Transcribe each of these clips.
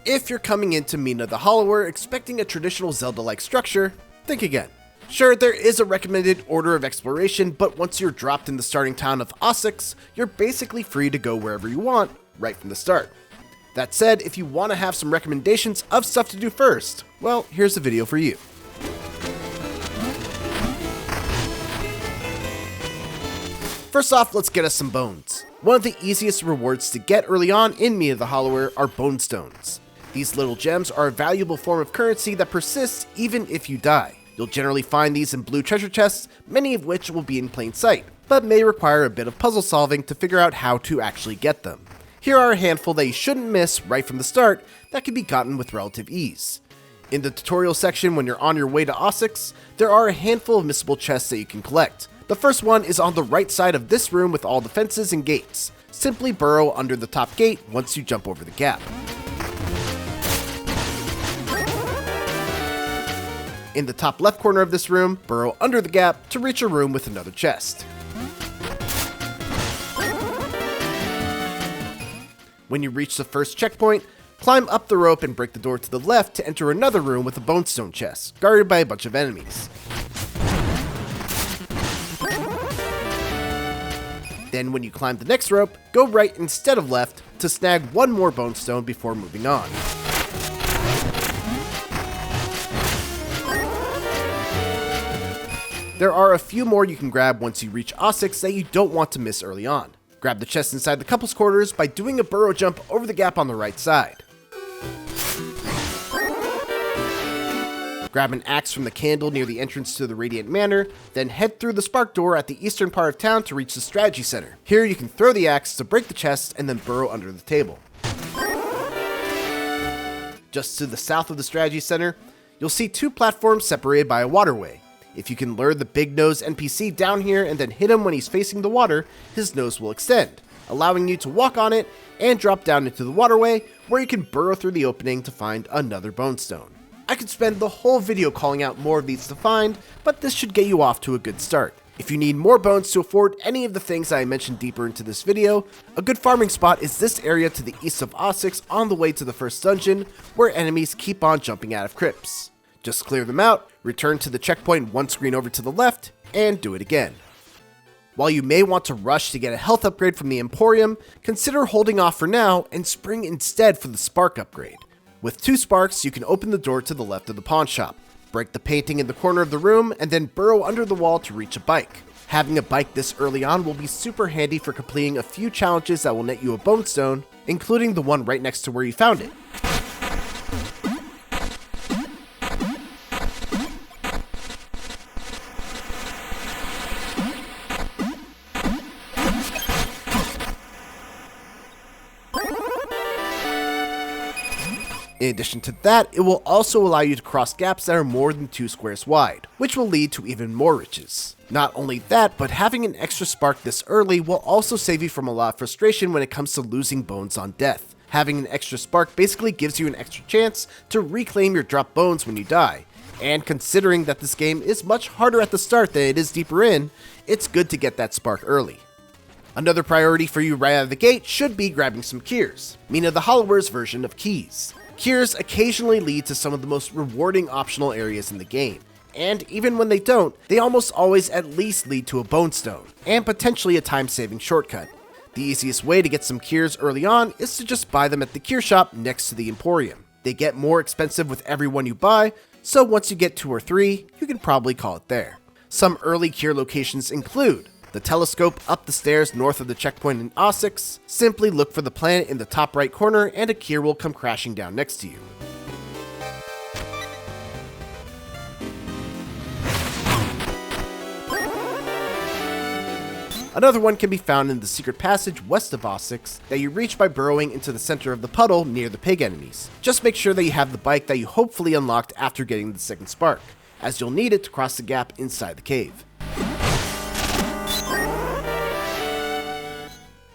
If you're coming into Mina the Hollower expecting a traditional Zelda-like structure, think again. Sure, there is a recommended order of exploration, but once you're dropped in the starting town of Osix, you're basically free to go wherever you want, right from the start. That said, if you want to have some recommendations of stuff to do first, well, here's a video for you. First off, let's get us some bones. One of the easiest rewards to get early on in Mina the Hollower are bone stones. These little gems are a valuable form of currency that persists even if you die. You'll generally find these in blue treasure chests, many of which will be in plain sight, but may require a bit of puzzle solving to figure out how to actually get them. Here are a handful that you shouldn't miss right from the start that can be gotten with relative ease. In the tutorial section when you're on your way to Osix, there are a handful of missable chests that you can collect. The first one is on the right side of this room with all the fences and gates. Simply burrow under the top gate once you jump over the gap. In the top left corner of this room, burrow under the gap to reach a room with another chest. When you reach the first checkpoint, climb up the rope and break the door to the left to enter another room with a bonestone chest, guarded by a bunch of enemies. Then when you climb the next rope, go right instead of left to snag one more bonestone before moving on. There are a few more you can grab once you reach Osix that you don't want to miss early on. Grab the chest inside the couple's quarters by doing a burrow jump over the gap on the right side. Grab an axe from the candle near the entrance to the Radiant Manor, then head through the spark door at the eastern part of town to reach the strategy center. Here you can throw the axe to break the chest and then burrow under the table. Just to the south of the strategy center, you'll see two platforms separated by a waterway. If you can lure the big nose NPC down here and then hit him when he's facing the water, his nose will extend, allowing you to walk on it and drop down into the waterway where you can burrow through the opening to find another bonestone. I could spend the whole video calling out more of these to find, but this should get you off to a good start. If you need more bones to afford any of the things I mentioned deeper into this video, a good farming spot is this area to the east of Osix on the way to the first dungeon, where enemies keep on jumping out of crypts. Just clear them out, return to the checkpoint one screen over to the left, and do it again. While you may want to rush to get a health upgrade from the Emporium, consider holding off for now and spring instead for the spark upgrade. With 2 sparks, you can open the door to the left of the pawn shop, break the painting in the corner of the room, and then burrow under the wall to reach a bike. Having a bike this early on will be super handy for completing a few challenges that will net you a bonestone, including the one right next to where you found it. In addition to that, it will also allow you to cross gaps that are more than 2 squares wide, which will lead to even more riches. Not only that, but having an extra spark this early will also save you from a lot of frustration when it comes to losing bones on death. Having an extra spark basically gives you an extra chance to reclaim your dropped bones when you die, and considering that this game is much harder at the start than it is deeper in, it's good to get that spark early. Another priority for you right out of the gate should be grabbing some Keys, Mina the Hollower's version of keys. Keys occasionally lead to some of the most rewarding optional areas in the game, and even when they don't, they almost always at least lead to a bonestone, and potentially a time-saving shortcut. The easiest way to get some Keys early on is to just buy them at the Key shop next to the Emporium. They get more expensive with every one you buy, so once you get 2 or 3, you can probably call it there. Some early Key locations include the telescope up the stairs north of the checkpoint in Osix. Simply look for the planet in the top right corner and a Key will come crashing down next to you. Another one can be found in the secret passage west of Osix that you reach by burrowing into the center of the puddle near the pig enemies. Just make sure that you have the bike that you hopefully unlocked after getting the second spark, as you'll need it to cross the gap inside the cave.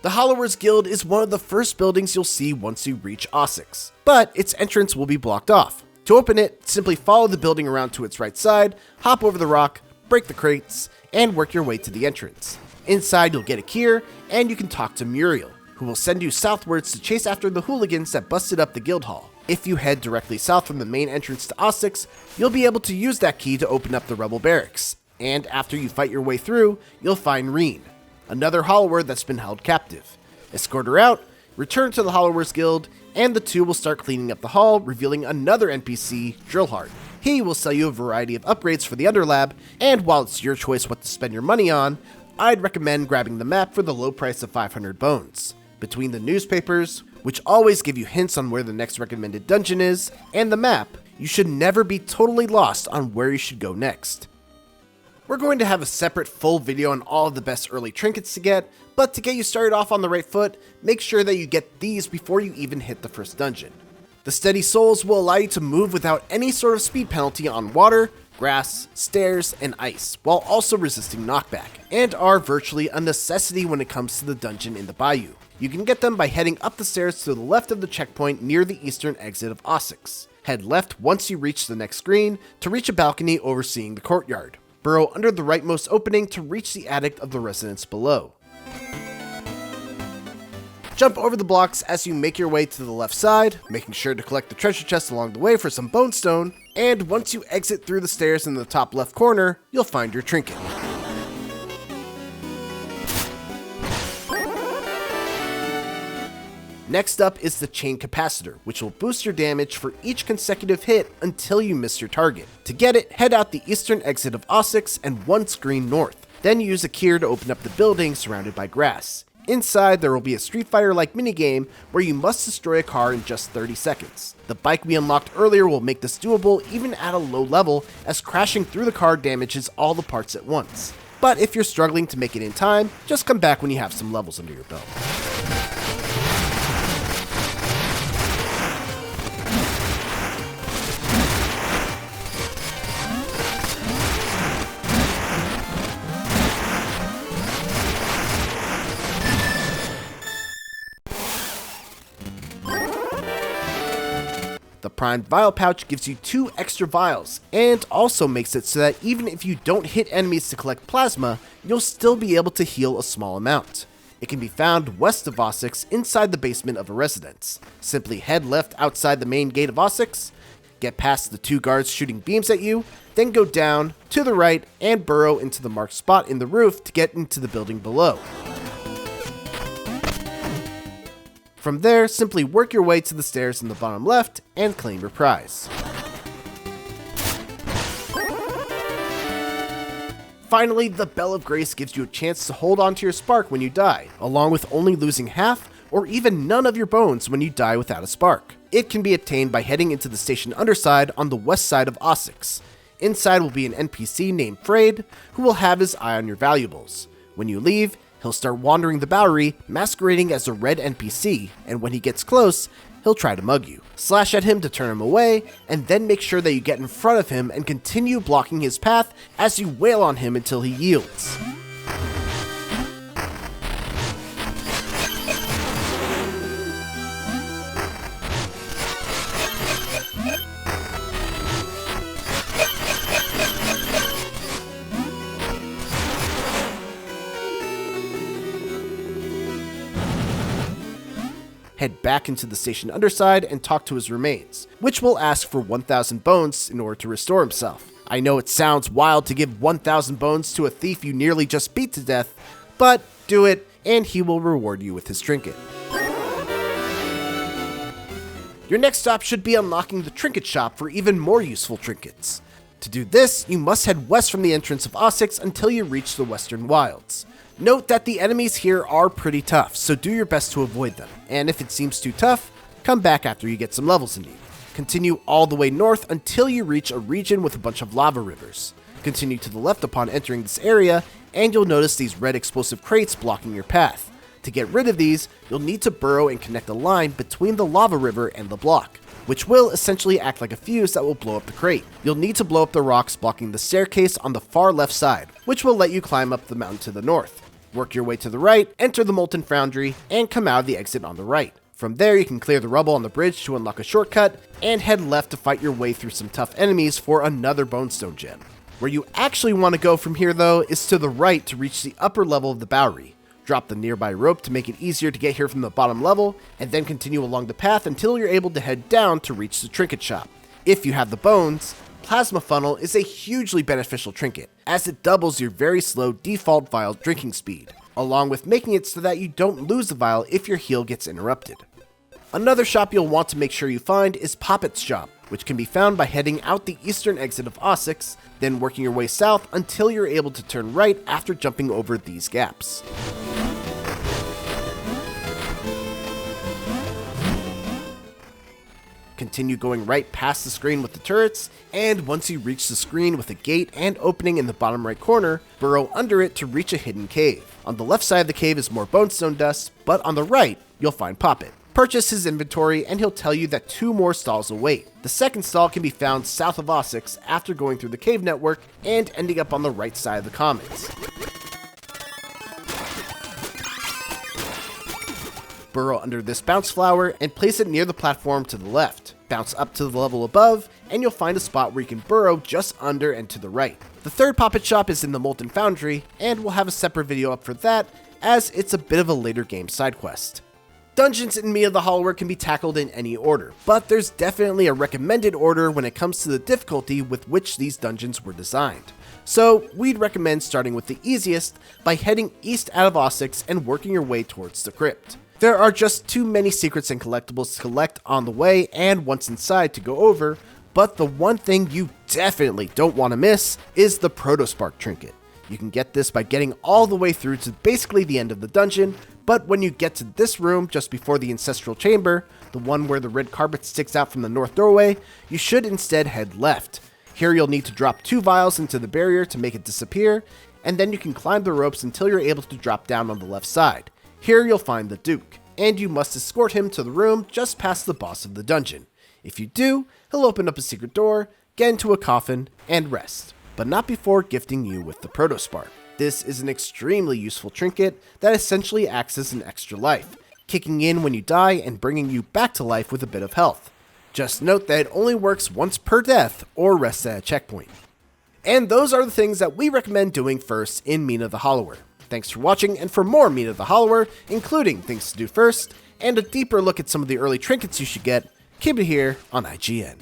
The Hollower's Guild is one of the first buildings you'll see once you reach Osix, but its entrance will be blocked off. To open it, simply follow the building around to its right side, hop over the rock, break the crates, and work your way to the entrance. Inside you'll get a key, and you can talk to Muriel, who will send you southwards to chase after the hooligans that busted up the guild hall. If you head directly south from the main entrance to Ossix, you'll be able to use that key to open up the rebel barracks, and after you fight your way through, you'll find Reen, another Hollower that's been held captive. Escort her out, return to the Hollowers Guild, and the two will start cleaning up the hall, revealing another NPC, Drillheart. He will sell you a variety of upgrades for the Underlab, and while it's your choice what to spend your money on, I'd recommend grabbing the map for the low price of 500 bones. Between the newspapers, which always give you hints on where the next recommended dungeon is, and the map, you should never be totally lost on where you should go next. We're going to have a separate full video on all of the best early trinkets to get, but to get you started off on the right foot, make sure that you get these before you even hit the first dungeon. The Steady Souls will allow you to move without any sort of speed penalty on water, grass, stairs, and ice, while also resisting knockback, and are virtually a necessity when it comes to the dungeon in the bayou. You can get them by heading up the stairs to the left of the checkpoint near the eastern exit of Ossix. Head left once you reach the next screen to reach a balcony overseeing the courtyard. Burrow under the rightmost opening to reach the attic of the residence below. Jump over the blocks as you make your way to the left side, making sure to collect the treasure chest along the way for some bone stone, and once you exit through the stairs in the top left corner, you'll find your trinket. Next up is the Chain Capacitor, which will boost your damage for each consecutive hit until you miss your target. To get it, head out the eastern exit of Ossix and one screen north. Then use a key to open up the building surrounded by grass. Inside, there will be a Street Fighter-like minigame where you must destroy a car in just 30 seconds. The bike we unlocked earlier will make this doable even at a low level, as crashing through the car damages all the parts at once. But if you're struggling to make it in time, just come back when you have some levels under your belt. The primed vial pouch gives you 2 extra vials, and also makes it so that even if you don't hit enemies to collect plasma, you'll still be able to heal a small amount. It can be found west of Ossix inside the basement of a residence. Simply head left outside the main gate of Ossix, get past the 2 guards shooting beams at you, then go down, to the right, and burrow into the marked spot in the roof to get into the building below. From there, simply work your way to the stairs in the bottom left and claim your prize. Finally, the Bell of Grace gives you a chance to hold on to your spark when you die, along with only losing half or even none of your bones when you die without a spark. It can be obtained by heading into the station underside on the west side of Ossix. Inside will be an NPC named Frayed, who will have his eye on your valuables. When you leave, he'll start wandering the Bowery, masquerading as a red NPC, and when he gets close, he'll try to mug you. Slash at him to turn him away, and then make sure that you get in front of him and continue blocking his path as you wail on him until he yields. Head back into the station underside and talk to his remains, which will ask for 1,000 bones in order to restore himself. I know it sounds wild to give 1,000 bones to a thief you nearly just beat to death, but do it and he will reward you with his trinket. Your next stop should be unlocking the trinket shop for even more useful trinkets. To do this, you must head west from the entrance of Ossix until you reach the Western Wilds. Note that the enemies here are pretty tough, so do your best to avoid them, and if it seems too tough, come back after you get some levels in you. Continue all the way north until you reach a region with a bunch of lava rivers. Continue to the left upon entering this area, and you'll notice these red explosive crates blocking your path. To get rid of these, you'll need to burrow and connect a line between the lava river and the block, which will essentially act like a fuse that will blow up the crate. You'll need to blow up the rocks blocking the staircase on the far left side, which will let you climb up the mountain to the north. Work your way to the right, enter the Molten Foundry, and come out of the exit on the right. From there, you can clear the rubble on the bridge to unlock a shortcut, and head left to fight your way through some tough enemies for another Bonestone gem. Where you actually want to go from here though is to the right to reach the upper level of the Bowery. Drop the nearby rope to make it easier to get here from the bottom level, and then continue along the path until you're able to head down to reach the trinket shop. If you have the bones, Plasma Funnel is a hugely beneficial trinket, as it doubles your very slow default vial drinking speed, along with making it so that you don't lose the vial if your heal gets interrupted. Another shop you'll want to make sure you find is Poppet's shop, which can be found by heading out the eastern exit of Ossix, then working your way south until you're able to turn right after jumping over these gaps. Continue going right past the screen with the turrets, and once you reach the screen with a gate and opening in the bottom right corner, burrow under it to reach a hidden cave. On the left side of the cave is more bonestone dust, but on the right, you'll find Poppet. Purchase his inventory and he'll tell you that 2 more stalls await. The second stall can be found south of Ossix after going through the cave network and ending up on the right side of the commons. Burrow under this bounce flower and place it near the platform to the left. Bounce up to the level above, and you'll find a spot where you can burrow just under and to the right. The third Poppet shop is in the Molten Foundry, and we'll have a separate video up for that, as it's a bit of a later game side quest. Dungeons in Mina the Hollower can be tackled in any order, but there's definitely a recommended order when it comes to the difficulty with which these dungeons were designed. So we'd recommend starting with the easiest by heading east out of Ossix and working your way towards the crypt. There are just too many secrets and collectibles to collect on the way and once inside to go over, but the one thing you definitely don't want to miss is the Protospark trinket. You can get this by getting all the way through to basically the end of the dungeon, but when you get to this room just before the ancestral chamber, the one where the red carpet sticks out from the north doorway, you should instead head left. Here you'll need to drop 2 vials into the barrier to make it disappear, and then you can climb the ropes until you're able to drop down on the left side. Here you'll find the Duke, and you must escort him to the room just past the boss of the dungeon. If you do, he'll open up a secret door, get into a coffin, and rest, but not before gifting you with the Protospark. This is an extremely useful trinket that essentially acts as an extra life, kicking in when you die and bringing you back to life with a bit of health. Just note that it only works once per death or rests at a checkpoint. And those are the things that we recommend doing first in Mina the Hollower. Thanks for watching, and for more Mina the Hollower, including things to do first, and a deeper look at some of the early trinkets you should get, keep it here on IGN.